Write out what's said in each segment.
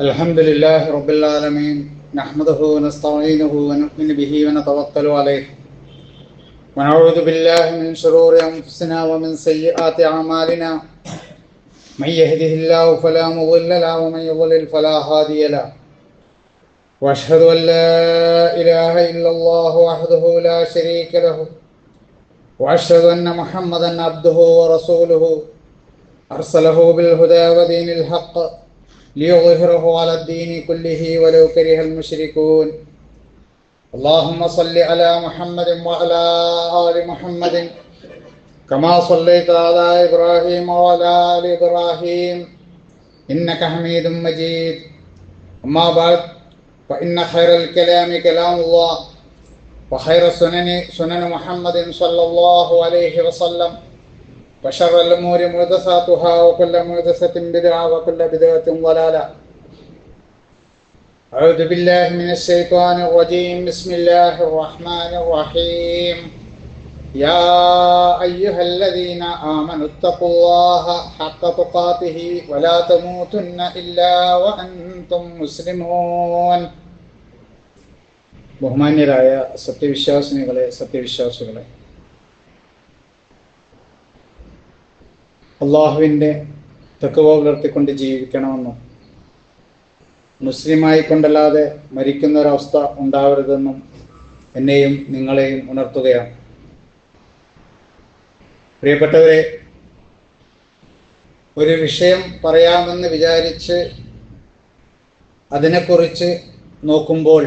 الحمد لله رب العالمين نحمده ونستعينه ونؤمن به ونتوكل عليه ونعوذ بالله من شرور أنفسنا ومن سيئات أعمالنا من يهده الله فلا مضل له ومن يضلل فلا هادي له وأشهد أن لا إله إلا الله وحده لا شريك له وأشهد أن محمدا عبده ورسوله أرسله بالهدى ودين الحق ليظهره على الدين كله ولو كره المشركون اللهم صل على محمد وعلى آل محمد كما صليت على إبراهيم وعلى آل إبراهيم إنك حميد مجيد أما بعد فإن خير الكلام كلام الله وخير السنن سنن محمد صلى الله عليه وسلم وشر الأمور محدثاتها وكل محدثة بدعة وكل بدعة ضلالة. أعوذ بالله من الشيطان الرجيم. بسم الله الرحمن الرحيم. يا أيها الذين آمنوا اتقوا الله حق تقاته ولا تموتن إلا وأنتم مسلمون. ബഹുമാന്യരായ സത്യവിശ്വാസികളെ അള്ളാഹുവിൻ്റെ തഖ്വ പുലർത്തിക്കൊണ്ട് ജീവിക്കണമെന്നും മുസ്ലിമായി കൊണ്ടല്ലാതെ മരിക്കുന്ന ഒരവസ്ഥ ഉണ്ടാവരുതെന്നും എന്നെയും നിങ്ങളെയും ഉണർത്തുകയാണ്. പ്രിയപ്പെട്ടവരെ, ഒരു വിഷയം പറയാമെന്ന് വിചാരിച്ച് അതിനെക്കുറിച്ച് നോക്കുമ്പോൾ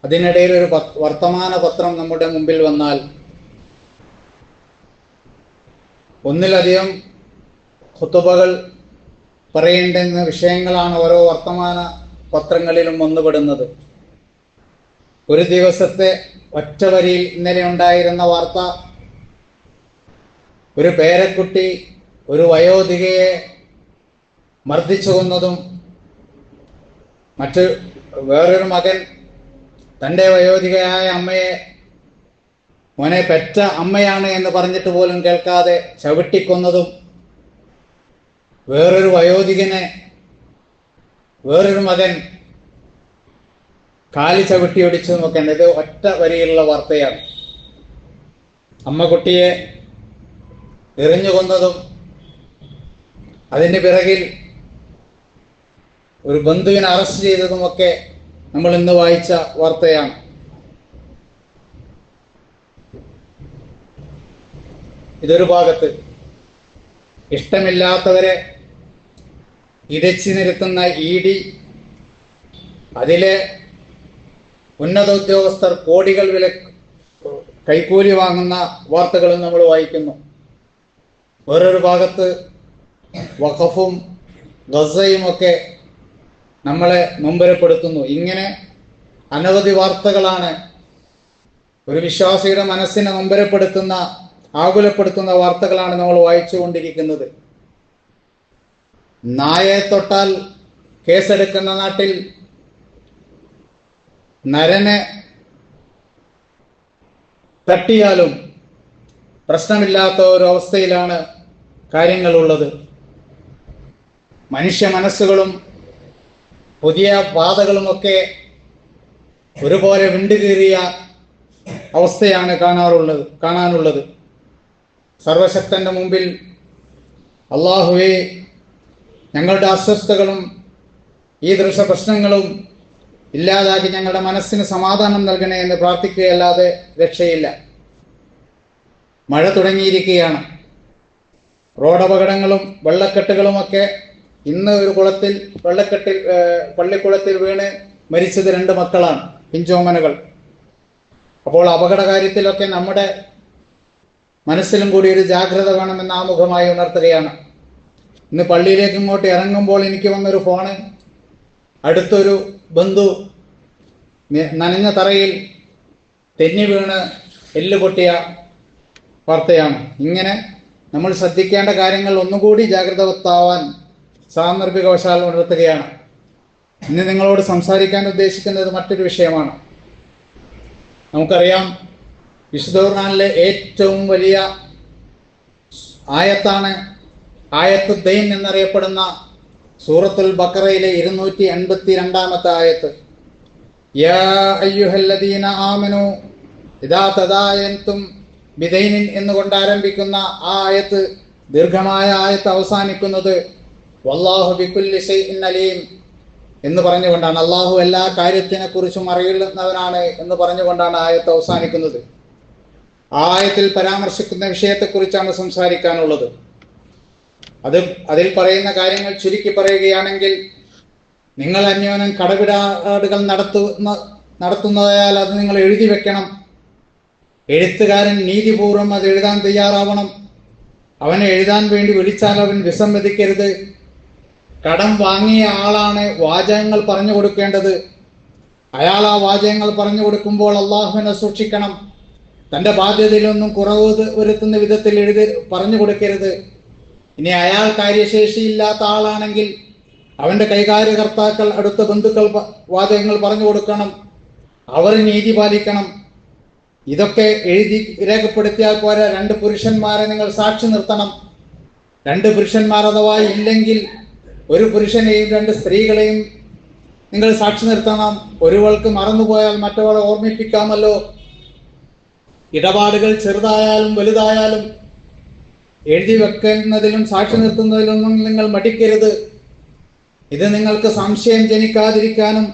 അതിനിടയിൽ ഒരു വർത്തമാന പത്രം നമ്മുടെ മുമ്പിൽ വന്നാൽ ഒന്നിലധികം ഖുതുബകൾ പറയേണ്ടുന്ന വിഷയങ്ങളാണ് ഓരോ വർത്തമാന പത്രങ്ങളിലും വന്നുപെടുന്നത്. ഒരു ദിവസത്തെ ഒറ്റ വരിയിൽ ഇന്നലെ ഉണ്ടായിരുന്ന വാർത്ത, ഒരു പേരക്കുട്ടി ഒരു വയോധികയെ മർദ്ദിച്ചു കൊന്നതും, വേറൊരു മകൻ തൻ്റെ വയോധികയായ അമ്മയെ മോനെ പെറ്റ അമ്മയാണ് എന്ന് പറഞ്ഞിട്ട് പോലും കേൾക്കാതെ ചവിട്ടിക്കൊന്നതും, വേറൊരു വയോധികനെ വേറൊരു മകൻ കാലി ചവിട്ടിയൊടിച്ചതും ഒക്കെ ഉണ്ട്. ഇത് ഒറ്റ വരിയിലുള്ള വാർത്തയാണ്. അമ്മ കുട്ടിയെ എറിഞ്ഞു കൊന്നതും അതിൻ്റെ പിറകിൽ ഒരു ബന്ധുവിനെ അറസ്റ്റ് ചെയ്തതുമൊക്കെ നമ്മൾ ഇന്ന് വായിച്ച വാർത്തയാണ്. ഇതൊരു ഭാഗത്ത്. ഇഷ്ടമില്ലാത്തവരെ ഇരച്ചു നിരത്തുന്ന ED, അതിലെ ഉന്നത ഉദ്യോഗസ്ഥർ കോടികൾ കൈക്കൂലി വാങ്ങുന്ന വാർത്തകളും നമ്മൾ വായിക്കുന്നു. വേറൊരു ഭാഗത്ത് വഖഫും ഗസയും ഒക്കെ നമ്മളെ നൊമ്പരപ്പെടുത്തുന്നു. ഇങ്ങനെ അനവധി വാർത്തകളാണ് ഒരു വിശ്വാസിയുടെ മനസ്സിനെ നൊമ്പരപ്പെടുത്തുന്ന, ആകുലപ്പെടുത്തുന്ന വാർത്തകളാണ് നമ്മൾ വായിച്ചു കൊണ്ടിരിക്കുന്നത്. നായയെ തൊട്ടാൽ കേസെടുക്കുന്ന നാട്ടിൽ നരനെ തട്ടിയാലും പ്രശ്നമില്ലാത്ത ഒരു അവസ്ഥയിലാണ് കാര്യങ്ങളുള്ളത്. മനുഷ്യ മനസ്സുകളും പുതിയ പാതകളുമൊക്കെ ഒരുപോലെ വിണ്ടുകീറിയ അവസ്ഥയാണ് കാണാനുള്ളത്. സർവശക്തന്റെ മുമ്പിൽ അല്ലാഹുവേ, ഞങ്ങളുടെ അസ്വസ്ഥതകളും ഈ ദൃശ്യ പ്രശ്നങ്ങളും ഇല്ലാതാക്കി ഞങ്ങളുടെ മനസ്സിന് സമാധാനം നൽകണേ എന്ന് പ്രാർത്ഥിക്കുകയല്ലാതെ രക്ഷയില്ല. മഴ തുടങ്ങിയിരിക്കുകയാണ്. റോഡപകടങ്ങളും വെള്ളക്കെട്ടുകളുമൊക്കെ. ഇന്ന് ഒരു പള്ളിക്കുളത്തിൽ വീണ് മരിച്ചത് 2 മക്കളാണ്, പിഞ്ചോമനകൾ. അപ്പോൾ അപകട കാര്യത്തിലൊക്കെ നമ്മുടെ മനസ്സിലും കൂടി ഒരു ജാഗ്രത വേണമെന്ന് ആമുഖമായി ഉണർത്തുകയാണ്. ഇന്ന് പള്ളിയിലേക്ക് ഇങ്ങോട്ട് ഇറങ്ങുമ്പോൾ എനിക്ക് വന്നൊരു ഫോണ്, അടുത്തൊരു ബന്ധു നനഞ്ഞ തറയിൽ തെന്നി വീണ് എല്ല് പൊട്ടിയ വാർത്തയാണ്. ഇങ്ങനെ നമ്മൾ ശ്രദ്ധിക്കേണ്ട കാര്യങ്ങൾ ഒന്നുകൂടി ജാഗ്രതവത്താവാൻ സാന്ദർഭികവശാൽ ഉണർത്തുകയാണ്. ഇന്ന് നിങ്ങളോട് സംസാരിക്കാൻ ഉദ്ദേശിക്കുന്നത് മറ്റൊരു വിഷയമാണ്. നമുക്കറിയാം, വിശുദ്ധ ഖുർആനിലെ ഏറ്റവും വലിയ ആയത്താണ് ആയത്തുദ്ദൈൻ എന്നറിയപ്പെടുന്ന സൂറത്തുൽ ബഖറയിലെ 282 ആയത്ത്. യാ അയ്യുഹല്ലദീന ആമനു ഇദാ തദായൻതും ബിദൈനിൻ എന്നുകൊണ്ട് ആരംഭിക്കുന്ന ആ ആയത്ത്, ദീർഘമായ ആയത്ത് അവസാനിക്കുന്നത് വല്ലാഹു ബികുല്ലി ശൈഇൻ അലീം എന്ന് പറഞ്ഞുകൊണ്ടാണ്. അള്ളാഹു എല്ലാ കാര്യത്തിനെ കുറിച്ചും അറിയുന്നവനാണ് എന്ന് പറഞ്ഞുകൊണ്ടാണ് ആയത്ത് അവസാനിക്കുന്നത്. ആ ആയത്തിൽ പരാമർശിക്കുന്ന വിഷയത്തെക്കുറിച്ചാണ് സംസാരിക്കാനുള്ളത്. അതിൽ പറയുന്ന കാര്യങ്ങൾ ചുരുക്കി പറയുകയാണെങ്കിൽ, നിങ്ങൾ അന്യോന്യം കടപിടാടുകൾ നടത്തുന്നതായാൽ അത് നിങ്ങൾ എഴുതി വെക്കണം. എഴുത്തുകാരൻ നീതിപൂർവം അത് എഴുതാൻ തയ്യാറാവണം. അവനെ എഴുതാൻ വേണ്ടി വിളിച്ചാൽ അവൻ വിസമ്മതിക്കരുത്. കടം വാങ്ങിയ ആളാണ് വാചകങ്ങൾ പറഞ്ഞു കൊടുക്കേണ്ടത്. അയാൾ ആ വാചകങ്ങൾ പറഞ്ഞു കൊടുക്കുമ്പോൾ അള്ളാഹുവിനെ സൂക്ഷിക്കണം. തൻ്റെ ബാധ്യതയിലൊന്നും കുറവ് വരുത്തുന്ന വിധത്തിൽ പറഞ്ഞു കൊടുക്കരുത്. ഇനി അയാൾ കാര്യശേഷിയില്ലാത്ത ആളാണെങ്കിൽ അവൻ്റെ കൈകാര്യകർത്താക്കൾ, അടുത്ത ബന്ധുക്കൾ വാചകങ്ങൾ പറഞ്ഞു കൊടുക്കണം. അവർ നീതി പാലിക്കണം. ഇതൊക്കെ എഴുതി രേഖപ്പെടുത്തിയാൽ പോരാ, 2 പുരുഷന്മാരെ നിങ്ങൾ സാക്ഷി നിർത്തണം. 2 പുരുഷന്മാർ അഥവാ ഇല്ലെങ്കിൽ 1 പുരുഷനെയും 2 സ്ത്രീകളെയും നിങ്ങൾ സാക്ഷി നിർത്തണം. ഒരുവൾക്ക് മറന്നുപോയാൽ മറ്റവളെ ഓർമ്മിപ്പിക്കാമല്ലോ. ഇടപാടുകൾ ചെറുതായാലും വലുതായാലും എഴുതി വെക്കുന്നതിലും സാക്ഷി നിർത്തുന്നതിലൊന്നും നിങ്ങൾ മടിക്കരുത്. ഇത് നിങ്ങൾക്ക് സംശയം ജനിക്കാതിരിക്കാനും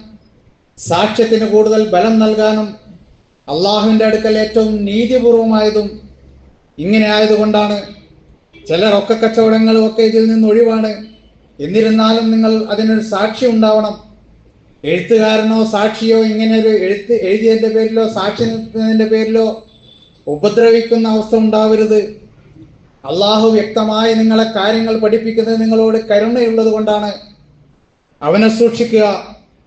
സാക്ഷ്യത്തിന് കൂടുതൽ ബലം നൽകാനും അള്ളാഹുവിൻ്റെ അടുക്കൽ ഏറ്റവും നീതിപൂർവമായതും ഇങ്ങനെ ആയതുകൊണ്ടാണ്. ചില റൊക്കക്കച്ചവടങ്ങളും ഒക്കെ ഇതിൽ നിന്ന് ഒഴിവാണ്. എന്നിരുന്നാലും നിങ്ങൾ അതിനൊരു സാക്ഷി ഉണ്ടാവണം. എഴുത്തുകാരനോ സാക്ഷിയോ ഇങ്ങനെ ഒരു എഴുതിയതിൻ്റെ പേരിലോ സാക്ഷി നിർത്തുന്നതിൻ്റെ പേരിലോ ഉപദ്രവിക്കുന്ന അവസ്ഥ ഉണ്ടാവരുത്. അള്ളാഹു വ്യക്തമായി നിങ്ങളെ കാര്യങ്ങൾ പഠിപ്പിക്കുന്നത് നിങ്ങളോട് കരുണയുള്ളത് കൊണ്ടാണ്. അവനെ സൂക്ഷിക്കുക.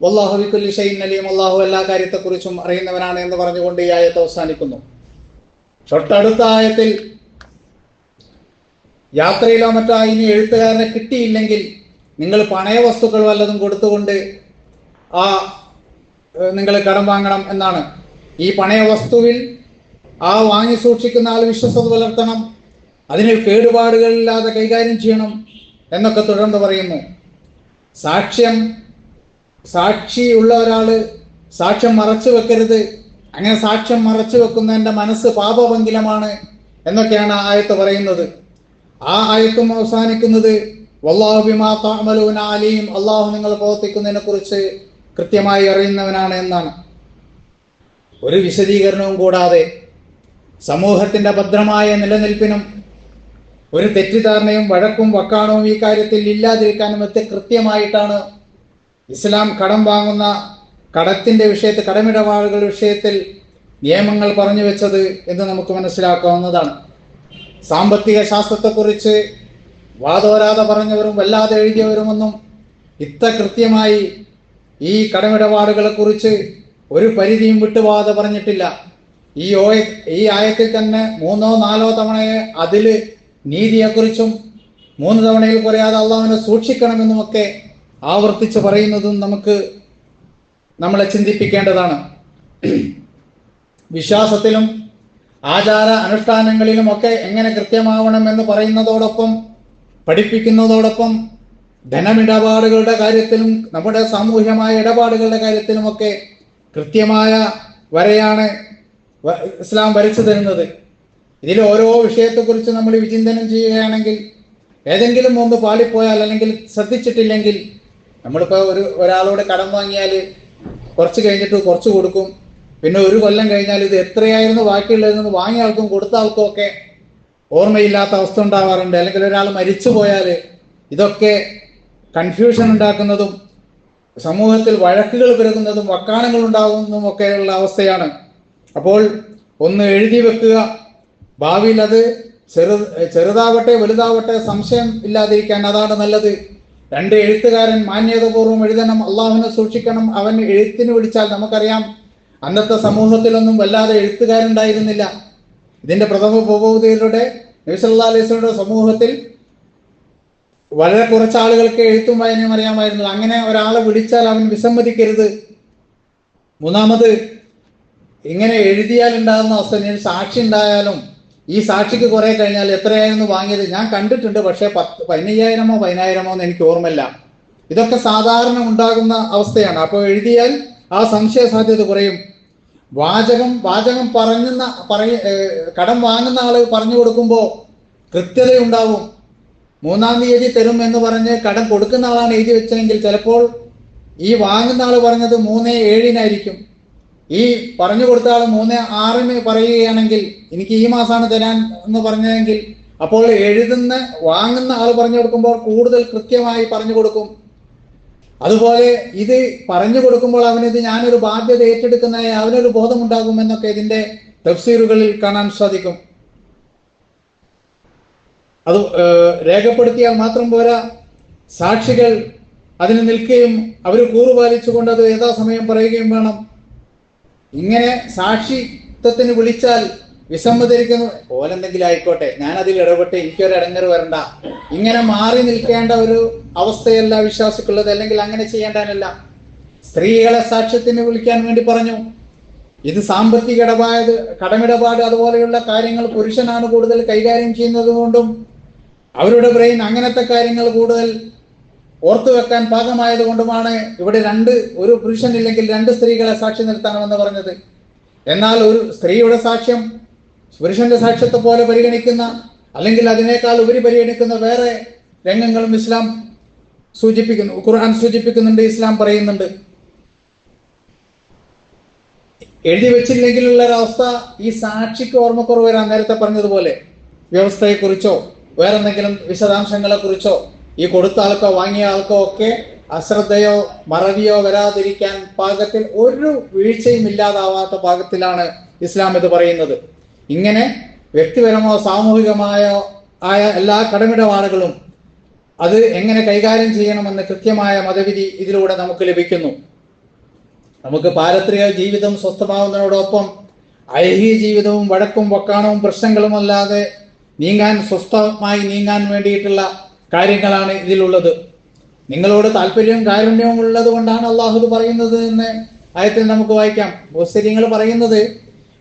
വല്ലാഹു ബികുല്ലി ശൈഇൻ അലീം. അള്ളാഹു എല്ലാ കാര്യത്തെക്കുറിച്ചും അറിയുന്നവനാണ് എന്ന് പറഞ്ഞുകൊണ്ട് ഈ ആയത്ത് അവസാനിക്കുന്നു. തൊട്ടടുത്ത ആയത്തിൽ യാത്രയിലോ മറ്റോ ഇനി എഴുത്തുകാരനെ കിട്ടിയില്ലെങ്കിൽ നിങ്ങൾ പണയ വസ്തുക്കൾ വല്ലതും കൊടുത്തുകൊണ്ട് നിങ്ങൾ കടം വാങ്ങണം എന്നാണ്. ഈ പണയ വസ്തുവിൽ വാങ്ങി സൂക്ഷിക്കുന്ന ആൾ വിശ്വസ്തത പുലർത്തണം. അതിന് കേടുപാടുകളില്ലാതെ കൈകാര്യം ചെയ്യണം എന്നൊക്കെ തുടർന്ന് പറയുന്നു. സാക്ഷിയുള്ള ഒരാള് സാക്ഷ്യം മറച്ചു വെക്കരുത്. അങ്ങനെ സാക്ഷ്യം മറച്ചു വെക്കുന്നതിൻ്റെ മനസ്സ് പാപഭംഗിലമാണ് എന്നൊക്കെയാണ് ആയത്ത് പറയുന്നത്. ആ ആയത്തും അവസാനിക്കുന്നത് വല്ലാഹു ബിമാ തഅമലൂന അലീം. അള്ളാഹു നിങ്ങൾ പ്രവർത്തിക്കുന്നതിനെ കുറിച്ച് കൃത്യമായി അറിയുന്നവനാണ് എന്നാണ്. ഒരു വിശദീകരണവും കൂടാതെ സമൂഹത്തിന്റെ ഭദ്രമായ നിലനിൽപ്പിനും ഒരു തെറ്റിദ്ധാരണയും വഴക്കും വക്കാണവും ഈ കാര്യത്തിൽ ഇല്ലാതിരിക്കാനും ഒക്കെ കൃത്യമായിട്ടാണ് ഇസ്ലാം കടം വാങ്ങുന്ന കടത്തിന്റെ വിഷയത്തിൽ, കടമിടപാടുകളുടെ വിഷയത്തിൽ നിയമങ്ങൾ പറഞ്ഞു വെച്ചത് എന്ന് നമുക്ക് മനസ്സിലാക്കാവുന്നതാണ്. സാമ്പത്തിക ശാസ്ത്രത്തെക്കുറിച്ച് വാദോരാതെ പറഞ്ഞവരും വല്ലാതെ എഴുതിയവരുമൊന്നും ഇത്ര കൃത്യമായി ഈ കടമിടപാടുകളെ കുറിച്ച് ഒരു പരിധിയും വിട്ടുപോകാതെ പറഞ്ഞിട്ടില്ല. ഈ ആയത്തിൽ തന്നെ 3ഓ 4ഓ തവണയെ അതില് നീതിയെക്കുറിച്ചും 3 തവണയിൽ കുറയാതെ അള്ളാഹുവിനെ സൂക്ഷിക്കണമെന്നുമൊക്കെ ആവർത്തിച്ച് പറയുന്നതും നമ്മളെ ചിന്തിപ്പിക്കേണ്ടതാണ്. വിശ്വാസത്തിലും ആചാര അനുഷ്ഠാനങ്ങളിലുമൊക്കെ എങ്ങനെ കൃത്യമാവണം എന്ന് പറയുന്നതോടൊപ്പം, പഠിപ്പിക്കുന്നതോടൊപ്പം ധനമിടപാടുകളുടെ കാര്യത്തിലും നമ്മുടെ സാമൂഹ്യമായ ഇടപാടുകളുടെ കാര്യത്തിലുമൊക്കെ കൃത്യമായ വരെയാണ് ഇസ്ലാം വരച്ചു തരുന്നത്. ഇതിൽ ഓരോ വിഷയത്തെക്കുറിച്ച് നമ്മൾ വിചിന്തനം ചെയ്യുകയാണെങ്കിൽ ഏതെങ്കിലും മുമ്പ് പാളിപ്പോയാൽ അല്ലെങ്കിൽ ശ്രദ്ധിച്ചിട്ടില്ലെങ്കിൽ, നമ്മളിപ്പോൾ ഒരാളോട് കടം വാങ്ങിയാൽ കുറച്ച് കഴിഞ്ഞിട്ട് കുറച്ച് കൊടുക്കും, പിന്നെ 1 കൊല്ലം കഴിഞ്ഞാൽ ഇത് എത്രയായിരുന്നു ബാക്കിയുള്ളതെന്ന് വാങ്ങിയ ആൾക്കും കൊടുത്ത ആൾക്കും ഒക്കെ ഓർമ്മയില്ലാത്ത അവസ്ഥ ഉണ്ടാവാറുണ്ട്. അല്ലെങ്കിൽ ഒരാൾ മരിച്ചു പോയാൽ ഇതൊക്കെ കൺഫ്യൂഷൻ ഉണ്ടാക്കുന്നതും സമൂഹത്തിൽ വഴക്കുകൾ പെരുകുന്നതും വക്കാണങ്ങൾ ഉണ്ടാകുന്നതും ഒക്കെയുള്ള അവസ്ഥയാണ്. അപ്പോൾ ഒന്ന് എഴുതി വെക്കുക. ഭാവിയിൽ അത് ചെറുതാവട്ടെ വലുതാവട്ടെ സംശയം ഇല്ലാതിരിക്കാൻ അതാണ് നല്ലത്. 2 എഴുത്തുകാരൻ മാന്യതപൂർവ്വം എഴുതണം, അള്ളാഹുവിനെ സൂക്ഷിക്കണം. അവൻ എഴുത്തിന് വിളിച്ചാൽ നമുക്കറിയാം അന്നത്തെ സമൂഹത്തിലൊന്നും വല്ലാതെ എഴുത്തുകാരുണ്ടായിരുന്നില്ല. ഇതിന്റെ പ്രഥമ ഉപബോധികളുടെ നബി സല്ലല്ലാഹു അലൈഹി വസല്ലമയുടെ സമൂഹത്തിൽ വളരെ കുറച്ച് ആളുകൾക്ക് എഴുത്തും വായനയും അറിയാമായിരുന്നു. അങ്ങനെ ഒരാളെ വിളിച്ചാൽ അവൻ വിസമ്മതിക്കരുത്. 3ാമത്, ഇങ്ങനെ എഴുതിയാൽ ഉണ്ടാകുന്ന അവസ്ഥ, സാക്ഷി ഉണ്ടായാലും ഈ സാക്ഷിക്ക് കുറെ കഴിഞ്ഞാൽ എത്രയായിരുന്നു വാങ്ങിയത് ഞാൻ കണ്ടിട്ടുണ്ട്, പക്ഷേ 15,000മോ 10,000മോ എന്ന് എനിക്ക് ഓർമ്മയില്ല. ഇതൊക്കെ സാധാരണ ഉണ്ടാകുന്ന അവസ്ഥയാണ്. അപ്പോൾ എഴുതിയാൽ ആ സംശയ സാധ്യത കുറയും. വാചകം കടം വാങ്ങുന്ന ആള് പറഞ്ഞു കൊടുക്കുമ്പോൾ കൃത്യതയുണ്ടാവും. 3-ാം തീയതി തരും എന്ന് പറഞ്ഞ് കടം കൊടുക്കുന്ന ആളാണ് എഴുതി വെച്ചതെങ്കിൽ ചിലപ്പോൾ ഈ വാങ്ങുന്ന ആള് പറഞ്ഞത് 3/7 ഈ പറഞ്ഞു കൊടുത്ത ആൾ 3/6 പറയുകയാണെങ്കിൽ എനിക്ക് ഈ മാസമാണ് തരാൻ എന്ന് പറഞ്ഞതെങ്കിൽ അപ്പോൾ വാങ്ങുന്ന ആൾ പറഞ്ഞു കൊടുക്കുമ്പോൾ കൂടുതൽ കൃത്യമായി പറഞ്ഞു കൊടുക്കും. അതുപോലെ ഇത് പറഞ്ഞു കൊടുക്കുമ്പോൾ അവനിത് ഞാനൊരു ബാധ്യത ഏറ്റെടുക്കുന്നതായി അവനൊരു ബോധമുണ്ടാകുമെന്നൊക്കെ ഇതിന്റെ തഫ്സീറുകളിൽ കാണാൻ സാധിക്കും. അത് രേഖപ്പെടുത്തിയാൽ മാത്രം പോരാ, സാക്ഷികൾ അതിന് നിൽക്കുകയും അവർ കൂറുപാലിച്ചുകൊണ്ട് അത് യഥാസമയം പറയുകയും വേണം. ഇങ്ങനെ സാക്ഷിത്വത്തിന് വിളിച്ചാൽ വിസമ്മതിരിക്കുന്നു, ഓലെന്തെങ്കിലും ആയിക്കോട്ടെ, ഞാൻ അതിൽ ഇടപെട്ട് എനിക്കൊരു ഇടങ്ങറ് വരണ്ട, ഇങ്ങനെ മാറി നിൽക്കേണ്ട ഒരു അവസ്ഥയല്ല വിശ്വാസിക്കുള്ളത്. അല്ലെങ്കിൽ അങ്ങനെ ചെയ്യേണ്ടതല്ല. സ്ത്രീകളെ സാക്ഷ്യത്തിന് വിളിക്കാൻ വേണ്ടി പറഞ്ഞു. ഇത് സാമ്പത്തിക കടമിടപാട് അതുപോലെയുള്ള കാര്യങ്ങൾ പുരുഷനാണ് കൂടുതൽ കൈകാര്യം ചെയ്യുന്നത് കൊണ്ടും അവരുടെ ബ്രെയിൻ അങ്ങനത്തെ കാര്യങ്ങൾ കൂടുതൽ ഓർത്തു വെക്കാൻ പാകമായത് കൊണ്ടുമാണ് ഇവിടെ ഒരു പുരുഷനില്ലെങ്കിൽ 2 സ്ത്രീകളെ സാക്ഷി നിർത്തണമെന്ന് പറഞ്ഞത്. എന്നാൽ ഒരു സ്ത്രീയുടെ സാക്ഷ്യം പുരുഷന്റെ സാക്ഷ്യത്തെ പോലെ പരിഗണിക്കുന്ന, അല്ലെങ്കിൽ അതിനേക്കാൾ ഉപരി പരിഗണിക്കുന്ന വേറെ രംഗങ്ങളും ഇസ്ലാം സൂചിപ്പിക്കുന്നു, ഖുർആൻ സൂചിപ്പിക്കുന്നുണ്ട്, ഇസ്ലാം പറയുന്നുണ്ട്. എഴുതി വെച്ചില്ലെങ്കിലുള്ള ഒരവസ്ഥ ഈ സാക്ഷിക്ക് ഓർമ്മക്കുറവ് വരാൻ, നേരത്തെ പറഞ്ഞതുപോലെ വ്യവസ്ഥയെക്കുറിച്ചോ വേറെന്തെങ്കിലും വിശദാംശങ്ങളെ കുറിച്ചോ ഈ കൊടുത്ത ആൾക്കോ വാങ്ങിയ ആൾക്കോ ഒക്കെ അശ്രദ്ധയോ മറവിയോ വരാതിരിക്കാൻ പാകത്തിൽ ഒരു വീഴ്ചയും ഇല്ലാതാവാത്ത പാകത്തിലാണ് ഇസ്ലാം ഇത് പറയുന്നത്. ഇങ്ങനെ വ്യക്തിപരമോ സാമൂഹികമായോ ആയ എല്ലാ കടമിടപാടുകളും അത് എങ്ങനെ കൈകാര്യം ചെയ്യണമെന്ന് കൃത്യമായ മതവിധി ഇതിലൂടെ നമുക്ക് ലഭിക്കുന്നു. നമുക്ക് പാരത്രിക ജീവിതം സ്വസ്ഥമാവുന്നതിനോടൊപ്പം ഐഹിക ജീവിതവും വഴക്കും വക്കാണവും പ്രശ്നങ്ങളും അല്ലാതെ സ്വസ്ഥമായി നീങ്ങാൻ വേണ്ടിയിട്ടുള്ള കാര്യങ്ങളാണ് ഇതിലുള്ളത്. നിങ്ങളോട് താല്പര്യവും കാരുണ്യവും ഉള്ളത് കൊണ്ടാണ് അള്ളാഹു പറയുന്നത് എന്ന് ആയത്തിൽ നമുക്ക് വായിക്കാം. മുസ്ലിങ്ങൾ പറയുന്നത്,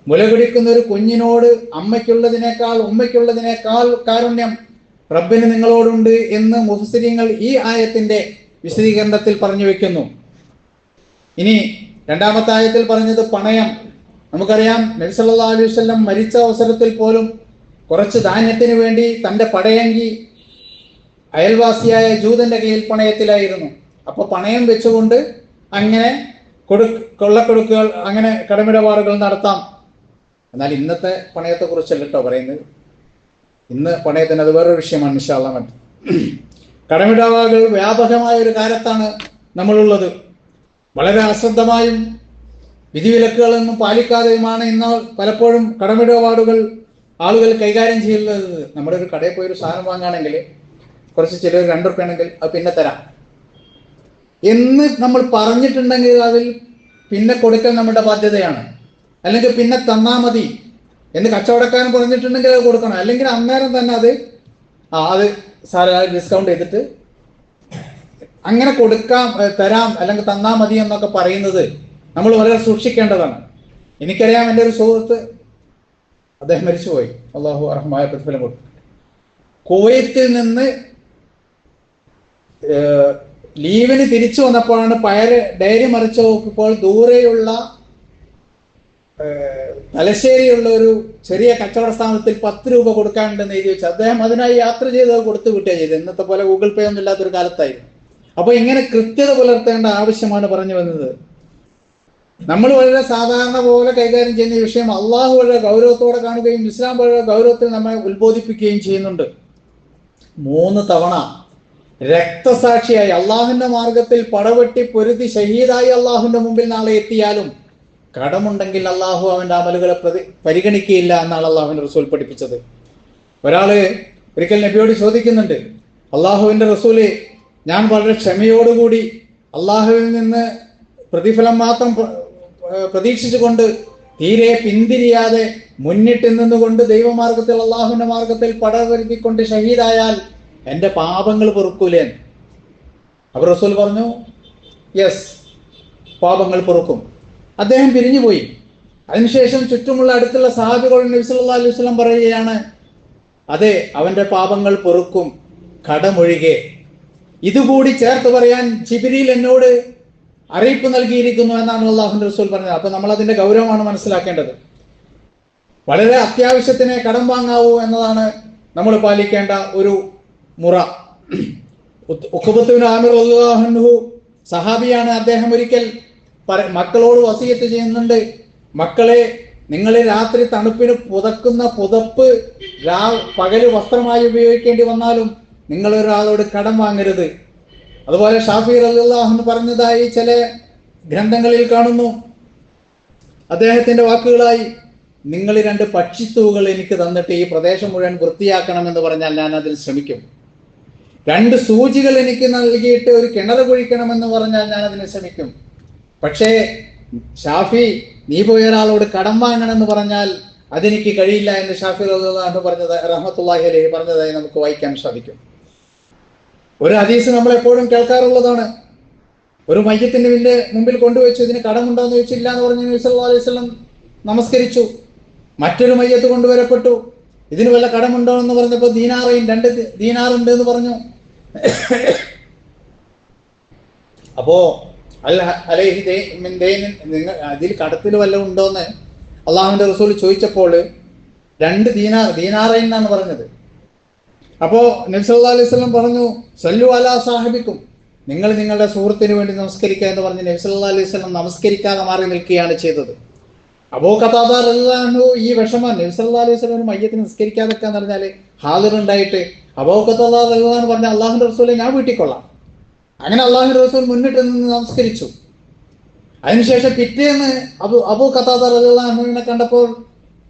മുലകുടിക്കുന്ന ഒരു കുഞ്ഞിനോട് ഉമ്മയ്ക്കുള്ളതിനേക്കാൾ കാരുണ്യം റബ്ബിന് നിങ്ങളോടുണ്ട് എന്ന് മുഫസ്സിരീങ്ങൾ ഈ ആയത്തിന്റെ വിശദീകരണത്തിൽ പറഞ്ഞു വെക്കുന്നു. ഇനി 2-ാമത്തെ ആയത്തിൽ പറഞ്ഞത് പണയം. നമുക്കറിയാം, നബി സല്ലല്ലാഹു അലൈഹി വസല്ലം മരിച്ച അവസരത്തിൽ പോലും കുറച്ച് ധാന്യത്തിന് വേണ്ടി തന്റെ പടയങ്കി അയൽവാസിയായ ജൂതന്റെ കയ്യിൽ പണയത്തിലായിരുന്നു. അപ്പൊ പണയം വെച്ചുകൊണ്ട് അങ്ങനെ കൊള്ളക്കൊടുക്കുകൾ, അങ്ങനെ കടമിടപാടുകൾ നടത്താം. എന്നാൽ ഇന്നത്തെ പണയത്തെ കുറിച്ചല്ല കേട്ടോ പറയുന്നത്. ഇന്ന് പണയത്തിന് അത് വേറൊരു വിഷയമാണ്. ഇൻഷാ അല്ലാഹ് കടമിടപാടുകൾ വ്യാപകമായ ഒരു കാലത്താണ് നമ്മളുള്ളത്. വളരെ അശ്രദ്ധമായും വിധിവിലക്കുകളൊന്നും പാലിക്കാതെയുമാണ് ഇന്ന് പലപ്പോഴും കടമിടപാടുകൾ ആളുകൾ കൈകാര്യം ചെയ്യുന്നത്. നമ്മുടെ ഒരു കടയിൽ പോയി ഒരു സാധനം വാങ്ങുകയാണെങ്കിൽ കുറച്ച് ചിലർ 2 റുപ്യ ആണെങ്കിൽ അത് പിന്നെ തരാം എന്ന് നമ്മൾ പറഞ്ഞിട്ടുണ്ടെങ്കിൽ അതിൽ പിന്നെ കൊടുക്കൽ നമ്മുടെ ബാധ്യതയാണ്. അല്ലെങ്കിൽ പിന്നെ തന്നാ മതി എന്ന് കച്ചവടക്കാരൻ പറഞ്ഞിട്ടുണ്ടെങ്കിൽ അത് കൊടുക്കണം. അല്ലെങ്കിൽ അന്നേരം തന്നെ അത് ഡിസ്കൗണ്ട് ചെയ്തിട്ട് അങ്ങനെ തരാം അല്ലെങ്കിൽ തന്നാ മതി എന്നൊക്കെ പറയുന്നത് നമ്മൾ വളരെ സൂക്ഷിക്കേണ്ടതാണ്. എനിക്കറിയാം, എൻ്റെ ഒരു സുഹൃത്ത്, അദ്ദേഹം മരിച്ചുപോയി, അള്ളാഹു അർഹമായ പ്രതിഫലം കൊടുത്തു. കുവൈത്തിൽ നിന്ന് ലീവിന് തിരിച്ചു വന്നപ്പോഴാണ് ഡയറി മറിച്ച് നോക്കിയപ്പോൾ ദൂരെയുള്ള തലശ്ശേരിയുള്ള ഒരു ചെറിയ കച്ചവട സ്ഥാപനത്തിൽ 10 രൂപ കൊടുക്കാനുണ്ടെന്ന് എഴുതി വെച്ച് അദ്ദേഹം അതിനായി യാത്ര ചെയ്ത് കൊടുത്തു വിട്ടുക ചെയ്ത്. ഇന്നത്തെ പോലെ ഗൂഗിൾ പേ ഒന്നും ഇല്ലാത്തൊരു കാലത്തായിരുന്നു. അപ്പൊ ഇങ്ങനെ കൃത്യത പുലർത്തേണ്ട ആവശ്യമാണ് പറഞ്ഞു വന്നത്. നമ്മൾ വളരെ സാധാരണ പോലെ കൈകാര്യം ചെയ്യുന്ന വിഷയം അള്ളാഹു വളരെ ഗൗരവത്തോടെ കാണുകയും ഇസ്ലാം വളരെ ഗൗരവത്തിൽ നമ്മെ ഉത്ബോധിപ്പിക്കുകയും ചെയ്യുന്നുണ്ട്. 3 തവണ രക്തസാക്ഷിയായി അള്ളാഹുവിന്റെ മാർഗത്തിൽ പടവെട്ടി പൊരുതി ഷഹീദായി അള്ളാഹുവിന്റെ മുമ്പിൽ നാളെ എത്തിയാലും കടമുണ്ടെങ്കിൽ അള്ളാഹു അവന്റെ അമലുകളെ പരിഗണിക്കുകയില്ല എന്നാണ് അള്ളാഹുവിന്റെ റസൂൽ പഠിപ്പിച്ചത്. ഒരാള് ഒരിക്കൽ നബിയോട് ചോദിക്കുന്നുണ്ട്, അള്ളാഹുവിന്റെ റസൂല്, ഞാൻ വളരെ ക്ഷമയോടുകൂടി അള്ളാഹുവിൽ നിന്ന് പ്രതിഫലം മാത്രം പ്രതീക്ഷിച്ചുകൊണ്ട് തീരെ പിന്തിരിയാതെ മുന്നിട്ട് നിന്നുകൊണ്ട് ദൈവമാർഗത്തിൽ അള്ളാഹുവിന്റെ മാർഗത്തിൽ പടവരുത്തിക്കൊണ്ട് ഷഹീദായാൽ എന്റെ പാപങ്ങൾ പൊറുക്കൂലേ? അപ്പോൾ റസൂൽ പറഞ്ഞു, യെസ്, പാപങ്ങൾ പൊറുക്കും. അദ്ദേഹം പിരിഞ്ഞുപോയി. അതിനുശേഷം ചുറ്റുമുള്ള അടുത്തുള്ള സഹാബികൾ നബി സല്ലല്ലാഹു അലൈഹി വസല്ലം പറയുകയാണ്, അതെ, അവന്റെ പാപങ്ങൾ പൊറുക്കും, കടമൊഴികെ. ഇതുകൂടി ചേർത്ത് പറയാൻ ജിബ്രീൽ എന്നോട് അറിയിപ്പ് നൽകിയിരിക്കുന്നു എന്നാണ് അല്ലാഹുവിന്റെ റസൂൽ പറഞ്ഞത്. അപ്പൊ നമ്മൾ അതിന്റെ ഗൗരവമാണ് മനസ്സിലാക്കേണ്ടത്. വളരെ അത്യാവശ്യത്തിന് കടം വാങ്ങാവൂ എന്നതാണ് നമ്മൾ പാലിക്കേണ്ട ഒരു മുറ. ഉഖബത്ത് ബിൻ ആമിർ റളിയല്ലാഹു അൻഹു സഹാബിയാണ്. അദ്ദേഹം ഒരിക്കൽ മക്കളോട് വസിയത്ത് ചെയ്യുന്നുണ്ട്, മക്കളെ, നിങ്ങൾ രാത്രി തണുപ്പിന് പുതക്കുന്ന പുതപ്പ് പകല് വസ്ത്രമായി ഉപയോഗിക്കേണ്ടി വന്നാലും നിങ്ങൾ ഒരാളോട് കടം വാങ്ങരുത്. അതുപോലെ ഷാഫി റളിയല്ലാഹു അൻഹു പറഞ്ഞതായി ചില ഗ്രന്ഥങ്ങളിൽ കാണുന്നു. അദ്ദേഹത്തിന്റെ വാക്കുകളായി, നിങ്ങൾ 2 പക്ഷിത്തൂകൾ എനിക്ക് തന്നിട്ട് ഈ പ്രദേശം മുഴുവൻ വൃത്തിയാക്കണമെന്ന് പറഞ്ഞാൽ ഞാൻ അതിൽ ശ്രമിക്കും. 2 സൂചികൾ എനിക്ക് നൽകിയിട്ട് ഒരു കിണർ കുഴിക്കണമെന്ന് പറഞ്ഞാൽ ഞാൻ അതിന് ശ്രമിക്കും. പക്ഷേ ഷാഫി, നീ പോയ ഒരാളോട് കടം വാങ്ങണമെന്ന് പറഞ്ഞാൽ അതെനിക്ക് കഴിയില്ല എന്ന് ഷാഫി റഹ്മത്തുള്ളാഹി അലൈഹി പറഞ്ഞതായി നമുക്ക് വായിക്കാൻ സാധിക്കും. ഒരു ഹദീസ് നമ്മൾ എപ്പോഴും കേൾക്കാറുള്ളതാണ്. ഒരു മയ്യത്തിന്റെ മുമ്പിൽ കൊണ്ടുവച്ചു, ഇതിന് കടമുണ്ടോ എന്ന് ചോദിച്ചില്ല എന്ന് പറഞ്ഞു നബി സല്ലല്ലാഹു അലൈഹി വസല്ലം നമസ്കരിച്ചു. മറ്റൊരു മയ്യത്ത് കൊണ്ടുവരപ്പെട്ടു, ഇതിന് വല്ല കടമുണ്ടോ എന്ന് പറഞ്ഞപ്പോൾ 2 ദീനാറുണ്ട് എന്ന് പറഞ്ഞു. അപ്പോ നിങ്ങൾ അതിൽ കടത്തിൽ വല്ലതും ഉണ്ടോന്ന് അള്ളാഹുവിന്റെ റസൂൽ ചോദിച്ചപ്പോൾ 2 ദീനാറൈൻ എന്നാണ് പറഞ്ഞത്. അപ്പോ നബി സല്ലല്ലാഹു അലൈഹി വസല്ലം പറഞ്ഞു, സല്ലു അലാ സാഹിബിക്കും, നിങ്ങൾ നിങ്ങളുടെ സുഹൃത്തിന് വേണ്ടി നമസ്കരിക്കുക എന്ന് പറഞ്ഞ് നബി സല്ലല്ലാഹു അലൈഹി വസല്ലം നമസ്കരിക്കാതെ മാറി നിൽക്കുകയാണ് ചെയ്തത്. അബൂ ഖതാദ റളിയല്ലാഹു അൻഹു ഈ വിഷമം, നബി സല്ലല്ലാഹു അലൈഹി വസല്ലം മയ്യത്തിന് നിസ്കരിക്കാതൊക്കെ എന്ന് പറഞ്ഞാല് ഹാദിർ ഉണ്ടായിട്ട് അബൂ ഖതാദ റളിയല്ലാഹു അൻഹു പറഞ്ഞ, അള്ളാഹുവിന്റെ റസൂലെ, ഞാൻ വീട്ടിൽ കൊള്ളാം. അങ്ങനെ അള്ളാഹുവിന്റെ റസൂൽ മുന്നിട്ട് നിന്ന് നമസ്കരിച്ചു. അതിനുശേഷം പിറ്റേന്ന് അബൂ ഖതാദ റളിയല്ലാഹു അൻഹുവിനെ കണ്ടപ്പോൾ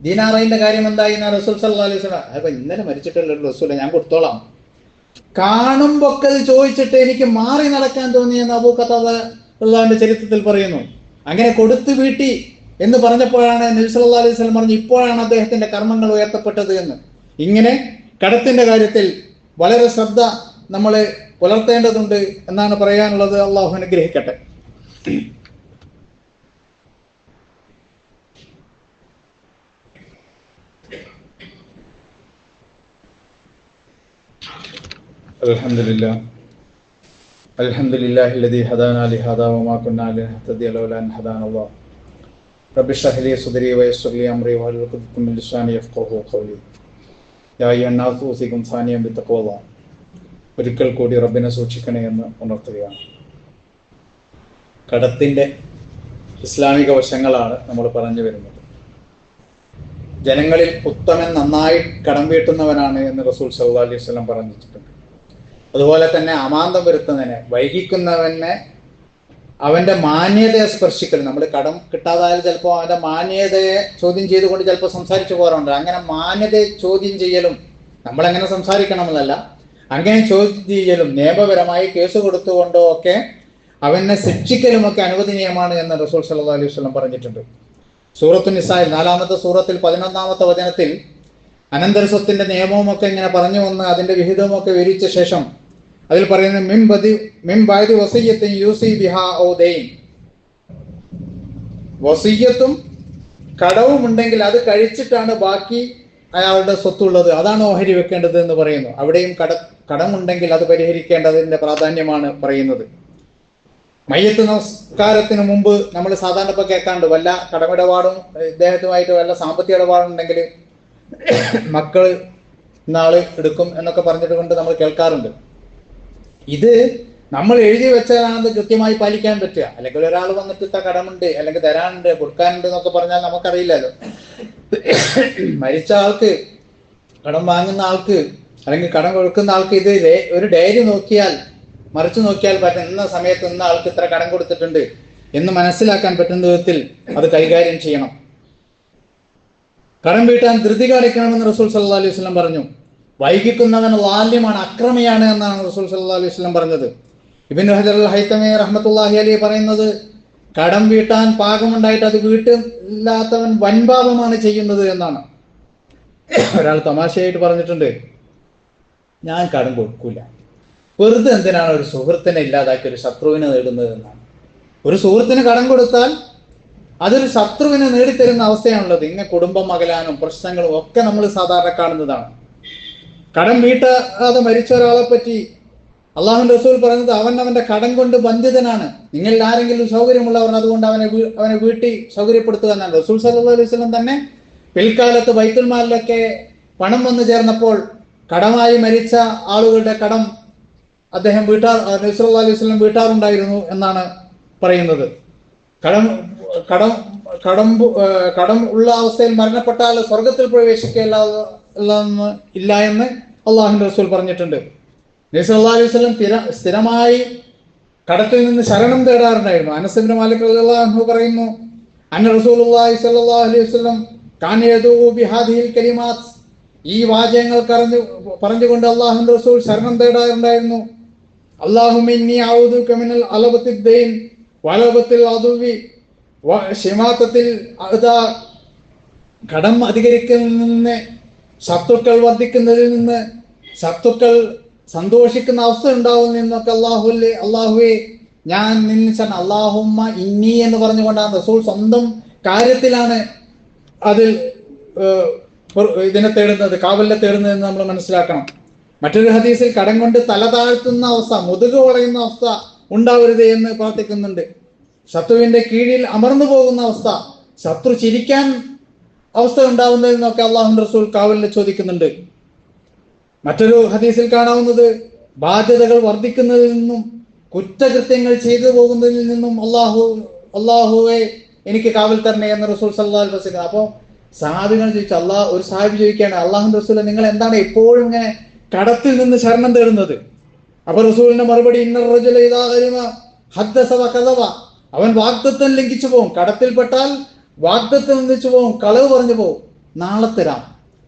ദീനാറൈന്റെ കാര്യം എന്തായി എന്ന് റസൂൽ സല്ലല്ലാഹു അലൈഹി വസല്ലം, അപ്പൊ ഇന്നലെ മരിച്ചിട്ടുള്ള റസൂലെ, ഞാൻ കൊടുത്തോളാം. കാണുമ്പൊക്കെ ചോദിച്ചിട്ട് എനിക്ക് മാറി നടക്കാൻ തോന്നിയെന്ന് അബൂ ഖതാദ റളിയല്ലാഹുവിന്റെ ചരിത്രത്തിൽ പറയുന്നു. അങ്ങനെ കൊടുത്തു വീട്ടി എന്ന് പറഞ്ഞപ്പോഴാണ് നബി സല്ലല്ലാഹു അലൈഹി വസല്ലം പറഞ്ഞു, ഇപ്പോഴാണ് അദ്ദേഹത്തിന്റെ കർമ്മങ്ങൾ ഉയർത്തപ്പെട്ടത് എന്ന്. ഇങ്ങനെ കടത്തിന്റെ കാര്യത്തിൽ വളരെ ശ്രദ്ധ നമ്മൾ പുലർത്തേണ്ടതുണ്ട് എന്നാണ് പറയാനുള്ളത്. അള്ളാഹു അനുഗ്രഹിക്കട്ടെ. അൽഹംദുലില്ലാഹി ഹദാനാ ലിഹാദാ വമാ കുന്നാ ലിനഹ്തദിയ ലൗലാ അൻ ഹദാനല്ലാഹ് റബ്ബി ഇശ്റഹ് ലി സദ്രി വയസ്സിർ ലി അംരി വഹ്ലുൽ ഉഖ്ദതം മിൻ ലിസാനി യഫ്ഖഹു ഖൗലി. യാ അയ്യുഹന്നാസു ഊസികും സാനിയം ബിത്തഖ്വല്ലാഹ്. ഒരിക്കൽ കൂടി റബ്ബിനെ സൂക്ഷിക്കണേ എന്ന് ഉണർത്തുകയാണ്. കടത്തിന്റെ ഇസ്ലാമിക വശങ്ങളാണ് നമ്മൾ പറഞ്ഞു വരുന്നത്. ജനങ്ങളിൽ ഉത്തമൻ നന്നായി കടം വീട്ടുന്നവനാണ് എന്ന് റസൂൽ സല്ലല്ലാഹു അലൈഹി വസല്ലം പറഞ്ഞിട്ടുണ്ട്. അതുപോലെ തന്നെ അമാന്തം വരുത്തുന്നതിനെ, വൈകിക്കുന്നവനെ അവന്റെ മാന്യതയെ സ്പർശിക്കൽ. നമ്മൾ കടം കിട്ടാതായാലും ചിലപ്പോൾ അവന്റെ മാന്യതയെ ചോദ്യം ചെയ്തുകൊണ്ട് ചിലപ്പോൾ സംസാരിച്ചു പോകാറുണ്ട്. അങ്ങനെ മാന്യതയെ ചോദ്യം ചെയ്യലും, നമ്മളെങ്ങനെ സംസാരിക്കണമെന്നല്ല, അങ്ങനെ ചോദ്യം ചെയ്യലും നിയമപരമായി കേസ് കൊടുത്തുകൊണ്ടോ ഒക്കെ അവനെ ശിക്ഷിക്കലും ഒക്കെ അനുവദനീയമാണ് എന്ന് റസൂൽ സല്ലല്ലാഹു അലൈഹി വസല്ലം പറഞ്ഞിട്ടുണ്ട്. സൂറത്തു നിസായിൽ 4-ാമത്തെ സൂറത്തിൽ 11-ാമത്തെ വചനത്തിൽ അനന്തര സ്വത്തിന്റെ നിയമവും ഒക്കെ ഇങ്ങനെ പറഞ്ഞു വന്ന് അതിന്റെ വിഹിതവും ഒക്കെ വിവരിച്ച ശേഷം അതിൽ പറയുന്നത് വസിയ്യത്തും കടവും ഉണ്ടെങ്കിൽ അത് കഴിച്ചിട്ടാണ് ബാക്കി അയാളുടെ സ്വത്തുള്ളത്, അതാണ് ഓഹരി വെക്കേണ്ടത് എന്ന് പറയുന്നു. അവിടെയും കടമുണ്ടെങ്കിൽ അത് പരിഹരിക്കേണ്ടതിന്റെ പ്രാധാന്യമാണ് പറയുന്നത്. മയ്യത്ത് നമസ്കാരത്തിന് മുമ്പ് നമ്മൾ സാധാരണ ഇപ്പൊ കേൾക്കാണ്ട് വല്ല കടമിടപാടും ഇദ്ദേഹത്തുമായിട്ട് വല്ല സാമ്പത്തിക ഇടപാടുണ്ടെങ്കിൽ മക്കള് നാള് എടുക്കും എന്നൊക്കെ പറഞ്ഞിട്ട് കൊണ്ട് നമ്മൾ കേൾക്കാറുണ്ട്. ഇത് നമ്മൾ എഴുതി വെച്ചാലാണ് കൃത്യമായി പാലിക്കാൻ പറ്റുക. അല്ലെങ്കിൽ ഒരാൾ വന്നിട്ട് ഇത്ര കടമുണ്ട്, അല്ലെങ്കിൽ തരാനുണ്ട്, കൊടുക്കാനുണ്ട് എന്നൊക്കെ പറഞ്ഞാൽ നമുക്കറിയില്ലല്ലോ. മരിച്ച ആൾക്ക്, കടം വാങ്ങുന്ന ആൾക്ക് അല്ലെങ്കിൽ കടം കൊടുക്കുന്ന ആൾക്ക് ഇത് ഒരു ഡയറി നോക്കിയാൽ, മറിച്ചു നോക്കിയാൽ ഇന്ന സമയത്ത് ഇന്ന ആൾക്ക് ഇത്ര കടം കൊടുത്തിട്ടുണ്ട് എന്ന് മനസ്സിലാക്കാൻ പറ്റുന്ന വിധത്തിൽ അത് കൈകാര്യം ചെയ്യണം. കടം വീട്ടാൻ ധൃതി കാണിക്കണമെന്ന് റസൂൽ സല്ലല്ലാഹു അലൈഹി വസല്ലം പറഞ്ഞു. വൈകിക്കുന്നവൻ ലാല്യമാണ്, അക്രമിയാണ് എന്നാണ് റസൂൽ സല്ലല്ലാഹു അലൈഹി വസല്ലം പറഞ്ഞത്. ഇബ്നു ഹജർ അൽ ഹൈതമി റഹ്മത്തുള്ളാഹി അലൈഹി പറയുന്നത്, കടം വീട്ടാൻ പാകമുണ്ടായിട്ട് അത് വീട്ടില്ലാത്തവൻ വൻപാപമാണ് ചെയ്യുന്നത് എന്നാണ്. ഒരാൾ തമാശയായിട്ട് പറഞ്ഞിട്ടുണ്ട്, ഞാൻ കടം കൊടുക്കൂല, വെറുതെ എന്തിനാണ് ഒരു സുഹൃത്തിനെ ഇല്ലാതാക്കി ഒരു ശത്രുവിനെ നേടുന്നത് എന്നാണ്. ഒരു സുഹൃത്തിന് കടം കൊടുത്താൽ അതൊരു ശത്രുവിനെ നേടിത്തരുന്ന അവസ്ഥയാണുള്ളത്. ഇങ്ങനെ കുടുംബം അകലാനും പ്രശ്നങ്ങളും ഒക്കെ നമ്മൾ സാധാരണ കാണുന്നതാണ്. കടം വീട്ടാതെ മരിച്ച ഒരാളെ പറ്റി അള്ളാഹുവിന്റെ റസൂൽ പറയുന്നത് അവൻ അവന്റെ കടം കൊണ്ട് ബന്ധിതനാണ്. നിങ്ങളിൽ ആരെങ്കിലും സൗകര്യമുള്ളവർ അതുകൊണ്ട് അവനെ വീട്ടി സൗകര്യപ്പെടുത്തുക എന്നാണ്. റസൂൽ സല്ലല്ലാഹു അലൈഹി വസല്ലം തന്നെ പിൽക്കാലത്ത് ബൈത്തുൽ മാലിലൊക്കെ പണം വന്നു ചേർന്നപ്പോൾ കടമായി മരിച്ച ആളുകളുടെ കടം അദ്ദേഹം നബി സല്ലല്ലാഹു അലൈഹി വസല്ലം വീട്ടാറുണ്ടായിരുന്നു എന്നാണ് പറയുന്നത്. കടം ഉള്ള അവസ്ഥയിൽ മരണപ്പെട്ടാൽ സ്വർഗത്തിൽ പ്രവേശിക്കില്ല എന്ന് അള്ളാഹുവിന്റെ റസൂൽ പറഞ്ഞിട്ടുണ്ട്. നബി സല്ലല്ലാഹു അലൈഹി വസല്ലം സ്ഥിരമായി കടത്തിൽ നിന്ന് ശരണം തേടാറുണ്ടായിരുന്നു. അനസ് ഇബ്നു മാലിക് റളിയല്ലാഹു അൻഹു പറയുന്നു, അന്ന റസൂലുള്ളാഹി സ്വല്ലല്ലാഹു അലൈഹി വസല്ലം കാന യദൂ ബിഹാദിഹിൽ കലിമാത്ത്, ഈ വാചകങ്ങൾ പറഞ്ഞുകൊണ്ട് അള്ളാഹുവിന്റെ റസൂൽ ശരണം തേടാറുണ്ടായിരുന്നു. അല്ലാഹുമ്മ ഇന്നി അഊദുക മിനൽ അലബത്തിദ് ദൈൻ വലബത്തിൽ അദുവി വശിമാതത്തിൽ അദാ, കടം അധികരിക്കുന്നതിൽ നിന്ന്, ശത്രുക്കൾ വർദ്ധിക്കുന്നതിൽ നിന്ന്, ശത്രുക്കൾ സന്തോഷിക്കുന്ന അവസ്ഥ ഉണ്ടാവുന്ന നിന്നൊക്കെ അള്ളാഹുവേ ഞാൻ നിന്നെ അല്ലാഹുമ്മ ഇന്നി എന്ന് പറഞ്ഞുകൊണ്ടാണ് റസൂൽ സ്വന്തം കാര്യത്തിലാണ് അതിൽ ഇതിനെ തേടുന്നത്, കാവലിനെ തേടുന്നത് എന്ന് നമ്മൾ മനസ്സിലാക്കണം. മറ്റൊരു ഹദീസിൽ കടം കൊണ്ട് തല താഴ്ത്തുന്ന അവസ്ഥ, മുതുക് വളയുന്ന അവസ്ഥ ഉണ്ടാവരുത് എന്ന് പ്രാർത്ഥിക്കുന്നുണ്ട്. ശത്രുവിന്റെ കീഴിൽ അമർന്നു പോകുന്ന അവസ്ഥ, ശത്രു ചിരിക്കാൻ അവസ്ഥ ഉണ്ടാവുന്നതിൽ നിന്നൊക്കെ അള്ളാഹുവിന്റെ റസൂൽ കാവലിനെ ചോദിക്കുന്നുണ്ട്. മറ്റൊരു ഹദീസിൽ കാണാവുന്നത് ബാധ്യതകൾ വർദ്ധിക്കുന്നതിൽ നിന്നും കുറ്റകൃത്യങ്ങൾ ചെയ്തു പോകുന്നതിൽ നിന്നും അള്ളാഹുവെ എനിക്ക് കാവൽ തരണേ എന്ന് റസൂൽ സല്ലല്ലാഹു അലൈഹി വസല്ലം. അപ്പോൾ സഹാബികൾ ചോദിച്ചു, ഒരു സഹാബി ചോദിക്കുകയാണ്, അള്ളാഹുവിന്റെ റസൂൽ നിങ്ങൾ എന്താണ് എപ്പോഴും ഇങ്ങനെ കടത്തിൽ നിന്ന് ശരണം തേടുന്നത്? അപ്പൊ റസൂലിന്റെ മറുപടി, ഇന്ന റജുല ഇദാ ഗരിമ ഹദ്ദസ വകദബ, അവൻ വാഗ്ദത്തം ലംഘിച്ചു പോകും. കടത്തിൽപ്പെട്ടാൽ വാഗ്ദത്തം ലംഘിച്ചു പോകും, കളവ് പറഞ്ഞു പോകും. നാളെ തരാം,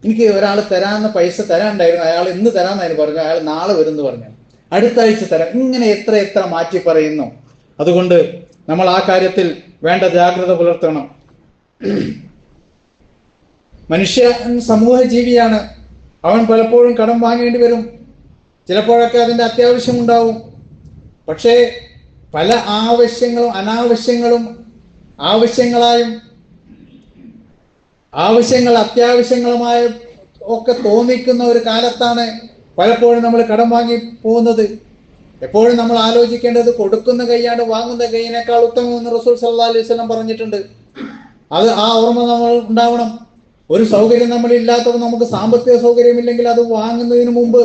എനിക്ക് ഒരാൾ തരാമെന്ന പൈസ തരാനുണ്ടായിരുന്നു, അയാൾ ഇന്ന് തരാമെന്നായിരുന്നു പറഞ്ഞു, അയാൾ നാളെ വരുമെന്ന് പറഞ്ഞു, അടുത്ത ആഴ്ച തരാം. ഇങ്ങനെ എത്ര മാറ്റി പറയുന്നു. അതുകൊണ്ട് നമ്മൾ ആ കാര്യത്തിൽ വേണ്ട ജാഗ്രത പുലർത്തണം. മനുഷ്യൻ സമൂഹ ജീവിയാണ്. അവൻ പലപ്പോഴും കടം വാങ്ങേണ്ടി വരും. ചിലപ്പോഴൊക്കെ അതിൻ്റെ അത്യാവശ്യം ഉണ്ടാവും. പക്ഷേ പല ആവശ്യങ്ങളും അനാവശ്യങ്ങളും ആവശ്യങ്ങൾ അത്യാവശ്യങ്ങളുമായ ഒക്കെ തോന്നിക്കുന്ന ഒരു കാലത്താണ് പലപ്പോഴും നമ്മൾ കടം വാങ്ങി പോകുന്നത്. എപ്പോഴും നമ്മൾ ആലോചിക്കേണ്ടത് കൊടുക്കുന്ന കൈയാണ് വാങ്ങുന്ന കൈയിനേക്കാൾ ഉത്തമമെന്ന് റസൂൽ സല്ലല്ലാഹു അലൈഹി വസല്ലം പറഞ്ഞിട്ടുണ്ട്. ആ ഓർമ്മ നമ്മൾ ഉണ്ടാവണം. ഒരു സൗകര്യം നമ്മളില്ലാത്തപ്പോൾ, നമുക്ക് സാമ്പത്തിക സൗകര്യമില്ലെങ്കിൽ അത് വാങ്ങുന്നതിന് മുമ്പ്